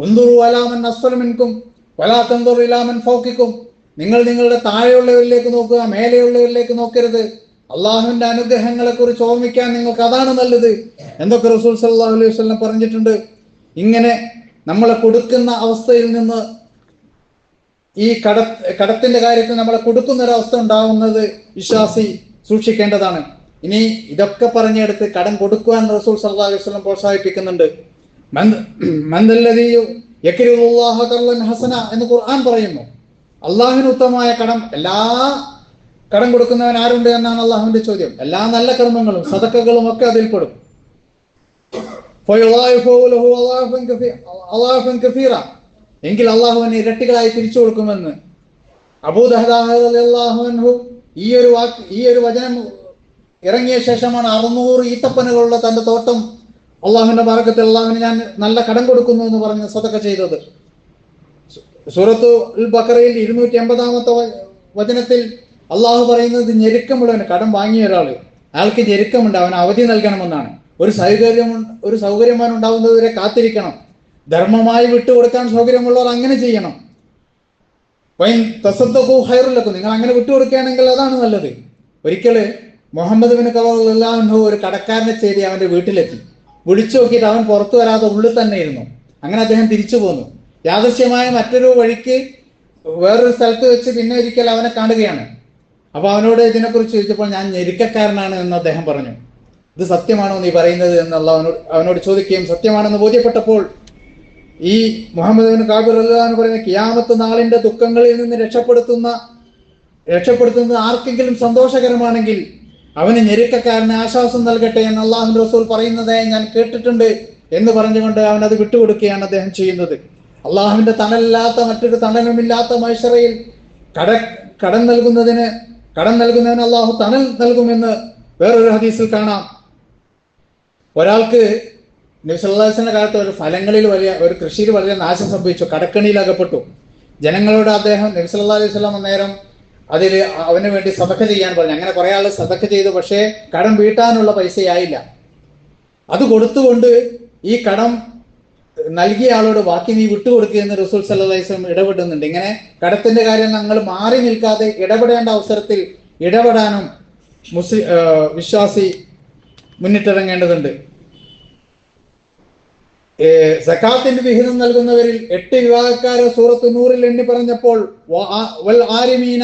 ഉൻദുറു അലാ മൻ അസ്ഫല മിൻകും വലാ തൻദുറു ഇലാ മൻ ഫൗഖിക്കും, നിങ്ങൾ നിങ്ങളുടെ താഴെയുള്ളവരിലേക്ക് നോക്കുക, മേലെയുള്ളവരിലേക്ക് നോക്കരുത്. അള്ളാഹുവിന്റെ അനുഗ്രഹങ്ങളെ കുറിച്ച് ഓർമ്മിക്കാൻ നിങ്ങൾക്ക് അതാണ് നല്ലത് എന്തൊക്കെ റസൂൽ സല്ലല്ലാഹു അലൈഹി വസല്ലം പറഞ്ഞിട്ടുണ്ട്. ഇങ്ങനെ നമ്മളെ കൊടുക്കുന്ന അവസ്ഥയിൽ നിന്ന്, ഈ കടത്തിന്റെ കാര്യത്തിൽ നമ്മളെ കൊടുക്കുന്ന ഒരവസ്ഥ ഉണ്ടാവുന്നത് വിശ്വാസി സൂക്ഷിക്കേണ്ടതാണ്. ഇനി ഇതൊക്കെ പറഞ്ഞെടുത്ത് കടം കൊടുക്കുവാൻ റസൂൽ സല്ലല്ലാഹു അലൈഹി വസല്ലം പ്രോത്സാഹിപ്പിക്കുന്നുണ്ട്. ഹസന എന്ന് ഖുർആൻ പറയുന്നു. അള്ളാഹുവിന് ഉത്തമമായ കടം, എല്ലാ കടം കൊടുക്കുന്നവൻ ആരുണ്ട് എന്നാണ് അള്ളാഹുവിന്റെ ചോദ്യം. എല്ലാ നല്ല കർമ്മങ്ങളും സദഖകളും ഒക്കെ അതിൽപ്പെടും. എങ്കിൽ അള്ളാഹുവിന് ഇരട്ടികളായി തിരിച്ചു കൊടുക്കുമെന്ന് അബൂ ദഹദാ റളിയല്ലാഹു അൻഹു ഈ ഒരു വചനം ഇറങ്ങിയ ശേഷമാണ് 600 ഈത്തപ്പനകളുള്ള തന്റെ തോട്ടം അള്ളാഹുവിന്റെ ബറക്കത്തിൽ അള്ളാഹുവിന് ഞാൻ നല്ല കടം കൊടുക്കുന്നു എന്ന് പറഞ്ഞ് സദഖ ചെയ്തത്. സൂറത്തുൽ ബഖറയിൽ 280-ാമത്തെ വചനത്തിൽ അള്ളാഹു പറയുന്നത് ഞെരുക്കമുള്ളവന്, കടം വാങ്ങിയ ഒരാള്, അയാൾക്ക് ഞെരുക്കമുണ്ട്, അവന് അവധി നൽകണമെന്നാണ്. ഒരു സൗകര്യമാൻ ഉണ്ടാവുന്നതുവരെ കാത്തിരിക്കണം. ധർമ്മമായി വിട്ടുകൊടുക്കാൻ സൗകര്യമുള്ളവർ അങ്ങനെ ചെയ്യണം. നിങ്ങൾ അങ്ങനെ വിട്ടുകൊടുക്കുകയാണെങ്കിൽ അതാണ് നല്ലത്. ഒരിക്കല് മുഹമ്മദ് ബിൻ ഖവാഫ് ഒരു കടക്കാരനെ ചെയ്തി അവന്റെ വീട്ടിലെത്തി. വിളിച്ചു നോക്കിയിട്ട് അവൻ പുറത്തു വരാതെ ഉള്ളിൽ തന്നെ ഇരുന്നു. അങ്ങനെ അദ്ദേഹം തിരിച്ചു പോന്നു. യാദൃശ്യമായ മറ്റൊരു വഴിക്ക് വേറൊരു സ്ഥലത്ത് വെച്ച് പിന്നെ ഒരിക്കൽ അവനെ കാണുകയാണ്. അപ്പൊ അവനോട് ഇതിനെക്കുറിച്ച് ചോദിച്ചപ്പോൾ ഞാൻ ഞെരുക്കക്കാരനാണ് എന്ന് അദ്ദേഹം പറഞ്ഞു. ഇത് സത്യമാണോ നീ പറയുന്നത് എന്നുള്ള അവനോട് ചോദിക്കുകയും സത്യമാണെന്ന് ബോധ്യപ്പെട്ടപ്പോൾ ഈ മുഹമ്മദ് ബിൻ ഖവാഫ് റളിയല്ലാഹു അൻഹു പറയുന്ന ഖിയാമത്ത് നാളിന്റെ ദുഃഖങ്ങളിൽ നിന്ന് രക്ഷപ്പെടുത്തുന്നത് ആർക്കെങ്കിലും സന്തോഷകരമാണെങ്കിൽ അവന് ഞെരുക്കക്കാരന് ആശ്വാസം നൽകട്ടെ എന്ന് അള്ളാഹുവിന്റെ റസൂൽ പറയുന്നതായി ഞാൻ കേട്ടിട്ടുണ്ട് എന്ന് പറഞ്ഞുകൊണ്ട് അവൻ അത് വിട്ടുകൊടുക്കുകയാണ് അദ്ദേഹം ചെയ്യുന്നത്. അള്ളാഹുവിന്റെ തണലില്ലാത്ത മറ്റൊരു തണലുമില്ലാത്ത മഹ്ശറയിൽ കടം നൽകുന്നതിന് അള്ളാഹു തണൽ നൽകുമെന്ന് വേറൊരു ഹദീസിൽ കാണാം. ഒരാൾക്ക് നബി സല്ലല്ലാഹു അലൈഹി വസല്ലമയുടെ കാലത്ത് ഒരു ഫലങ്ങളിൽ വലിയ ഒരു കൃഷിയിൽ വളരെ നാശം സംഭവിച്ചു, കടക്കണിയിൽ അകപ്പെട്ടു. ജനങ്ങളോട് അദ്ദേഹം നബി സല്ലല്ലാഹു അലൈഹി വസല്ലം നേരം അതിൽ അവന് വേണ്ടി സദഖ ചെയ്യാൻ പറഞ്ഞു. അങ്ങനെ കുറെ ആൾ സദഖ ചെയ്തു, പക്ഷേ കടം വീട്ടാനുള്ള പൈസയായില്ല. അത് കൊടുത്തുകൊണ്ട് ഈ കടം നൽകിയ ആളോട് ബാക്കി നീ വിട്ടുകൊടുക്കുകയെന്ന് റസൂൽ സല്ലല്ലാഹു അലൈഹി വസല്ലം ഇടപെടുന്നുണ്ട്. ഇങ്ങനെ കടത്തിന്റെ കാര്യം ഞങ്ങൾ മാറി നിൽക്കാതെ ഇടപെടേണ്ട അവസരത്തിൽ ഇടപെടാനും വിശ്വാസി മുന്നിട്ടിറങ്ങേണ്ടതുണ്ട്. സക്കാത്തിന്റെ വിഹിതം നൽകുന്നവരിൽ 8 വിഭാഗക്കാരെ സൂറത്ത് നൂറിൽ എണ്ണി പറഞ്ഞപ്പോൾ വൽ ആരിമീന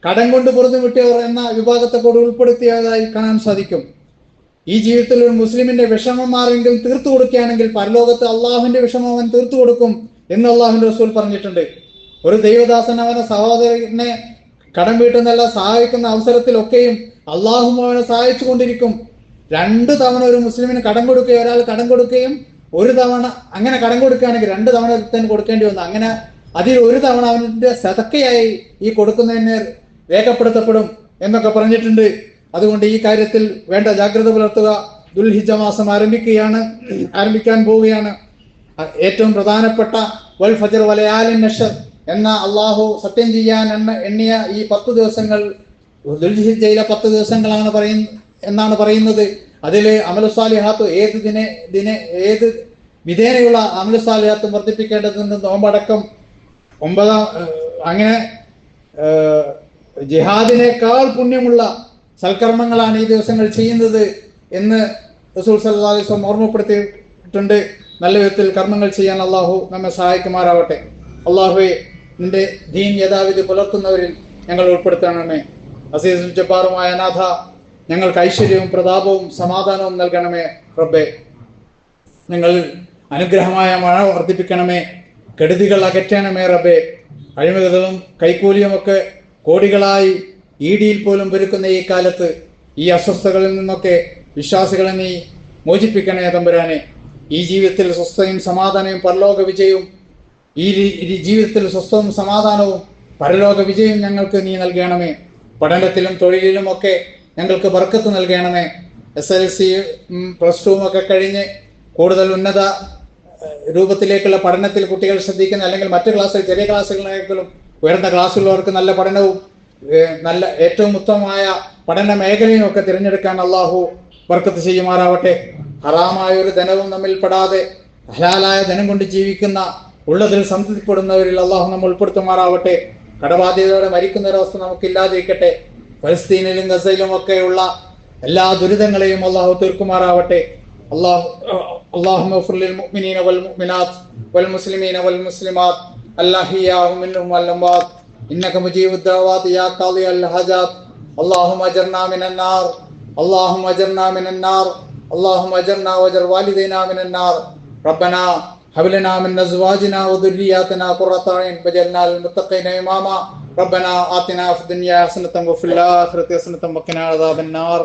കടം കൊണ്ട് പുറത്തു വിട്ടിയവർ എന്ന വിഭാഗത്തെ കൂടെ ഉൾപ്പെടുത്തിയതായി കാണാൻ സാധിക്കും. ഈ ജീവിതത്തിൽ ഒരു മുസ്ലിമിന്റെ വിഷമം ആരെങ്കിലും തീർത്തു കൊടുക്കുകയാണെങ്കിൽ പരലോകത്ത് അള്ളാഹുവിന്റെ വിഷമം അവൻ തീർത്തു കൊടുക്കും എന്ന് അള്ളാഹുവിന്റെ റസൂൽ പറഞ്ഞിട്ടുണ്ട്. ഒരു ദൈവദാസൻ അവനെ സഹോദരനെ കടം വീട്ടുന്നല്ല സഹായിക്കുന്ന അവസരത്തിലൊക്കെയും അള്ളാഹു അവനെ സഹായിച്ചു കൊണ്ടിരിക്കും. 2 തവണ ഒരു മുസ്ലിമിന് കടം കൊടുക്കുകയും ഒരാൾ കടം കൊടുക്കുകയും 1 തവണ അങ്ങനെ കടം കൊടുക്കുകയാണെങ്കിൽ 2 തവണ തന്നെ കൊടുക്കേണ്ടി വന്നു. അങ്ങനെ അതിൽ 1 തവണ അവന്റെ സദഖയായി ഈ കൊടുക്കുന്നതിന് രേഖപ്പെടുത്തപ്പെടും എന്നൊക്കെ പറഞ്ഞിട്ടുണ്ട്. അതുകൊണ്ട് ഈ കാര്യത്തിൽ വേണ്ട ജാഗ്രത പുലർത്തുക. ദുൽഹിജ്ജ മാസം ആരംഭിക്കാൻ പോവുകയാണ്. ഏറ്റവും പ്രധാനപ്പെട്ട വൽ ഫജ്ർ വലയാലിൻ നശ്ർ എന്ന അള്ളാഹു സത്യം ചെയ്യാൻ എണ്ണിയ ഈ 10 ദിവസങ്ങൾ ദുൽഹിജ്ജയിലെ 10 ദിവസങ്ങളാണ് എന്നാണ് പറയുന്നത്. അതിൽ അമലുസാലിഹാത്ത് ഏത് വിധേനയുള്ള അമലുസാലിഹാത്തും വർദ്ധിപ്പിക്കേണ്ടതുണ്ട്. നോമ്പടക്കം 9 അങ്ങനെ ജിഹാദിനേക്കാൾ പുണ്യമുള്ള സൽക്കർമ്മങ്ങളാണ് ഈ ദിവസങ്ങൾ ചെയ്യുന്നത് എന്ന് റസൂൽ സല്ലല്ലാഹു അലൈഹി വസല്ലം ഓർമ്മപ്പെടുത്തിയിട്ടുണ്ട്. നല്ല വിധത്തിൽ കർമ്മങ്ങൾ ചെയ്യാൻ അള്ളാഹു നമ്മെ സഹായിക്കുമാറാവട്ടെ. അള്ളാഹുവെ, നിന്റെ ദീൻ യഥാവിധി പുലർത്തുന്നവരിൽ ഞങ്ങൾ ഉൾപ്പെടുത്തണമേ. അസീസുൽ ജബ്ബാറുമായ നാഥ, ഞങ്ങൾക്ക് ഐശ്വര്യവും പ്രതാപവും സമാധാനവും നൽകണമേ. റബ്ബേ, ഞങ്ങൾ അനുഗ്രഹമായ മഴ വർദ്ധിപ്പിക്കണമേ. കെടുതികൾ അകറ്റണമേ. റബ്ബേ, അഴിമതികളും കൈക്കൂലിയുമൊക്കെ കോടികളായി ഈടിയിൽ പോലും പെരുക്കുന്ന ഈ കാലത്ത് ഈ അസ്വസ്ഥതകളിൽ നിന്നൊക്കെ വിശ്വാസികളെ നീ മോചിപ്പിക്കണേ തമ്പുരാനെ. ഈ ജീവിതത്തിൽ സ്വസ്ഥയും സമാധാനവും പരലോക വിജയവും ഈ ജീവിതത്തിൽ സ്വസ്ഥവും സമാധാനവും പരലോക വിജയവും ഞങ്ങൾക്ക് നീ നൽകണമേ. പഠനത്തിലും തൊഴിലിലും ഒക്കെ ഞങ്ങൾക്ക് ബർക്കത്ത് നൽകണമേ. SLC +2 ഒക്കെ കഴിഞ്ഞ് കൂടുതൽ ഉന്നത രൂപത്തിലേക്കുള്ള പഠനത്തിൽ കുട്ടികൾ ശ്രദ്ധിക്കുന്ന, അല്ലെങ്കിൽ മറ്റു ക്ലാസ്സുകൾ ചെറിയ ക്ലാസ്സുകളേക്കാളും ഉയർന്ന ക്ലാസ്സുള്ളവർക്ക് നല്ല പഠനവും നല്ല ഏറ്റവും ഉത്തമമായ പഠന മേഖലയും ഒക്കെ തിരഞ്ഞെടുക്കാൻ അള്ളാഹു ബർക്കത്ത് ചെയ്യുമാറാവട്ടെ. ഹറാമായ ഒരു ധനവും നമ്മിൽ പെടാതെ ഹലാലായ ധനം കൊണ്ട് ജീവിക്കുന്ന, ഉള്ളതിൽ സംതൃപ്തിപ്പെടുന്നവരിൽ അള്ളാഹു നമ്മൾ ഉൾപ്പെടുത്തുമാറാവട്ടെ. കടബാധ്യതയോടെ മരിക്കുന്ന ഒരവസ്ഥ നമുക്കില്ലാതിരിക്കട്ടെ. ഫലസ്തീനിലും ഗസയിലും ഒക്കെയുള്ള എല്ലാ ദുരിതങ്ങളെയും അള്ളാഹു തീർക്കുമാറാവട്ടെ. اللهم اغفر للمؤمنين والمؤمنات والمسلمين والمسلمات الأحياء منهم والأموات إنك مجيب الدعوات يا قاضي الحاجات. اللهم أجرنا من النار، اللهم أجرنا من النار، اللهم أجرنا وأجر والدينا من النار. ربنا هب لنا من أزواجنا وذرياتنا قرة أعين واجعلنا للمتقين إماما. ربنا آتنا في الدنيا حسنة وفي الآخرة حسنة وقنا عذاب النار.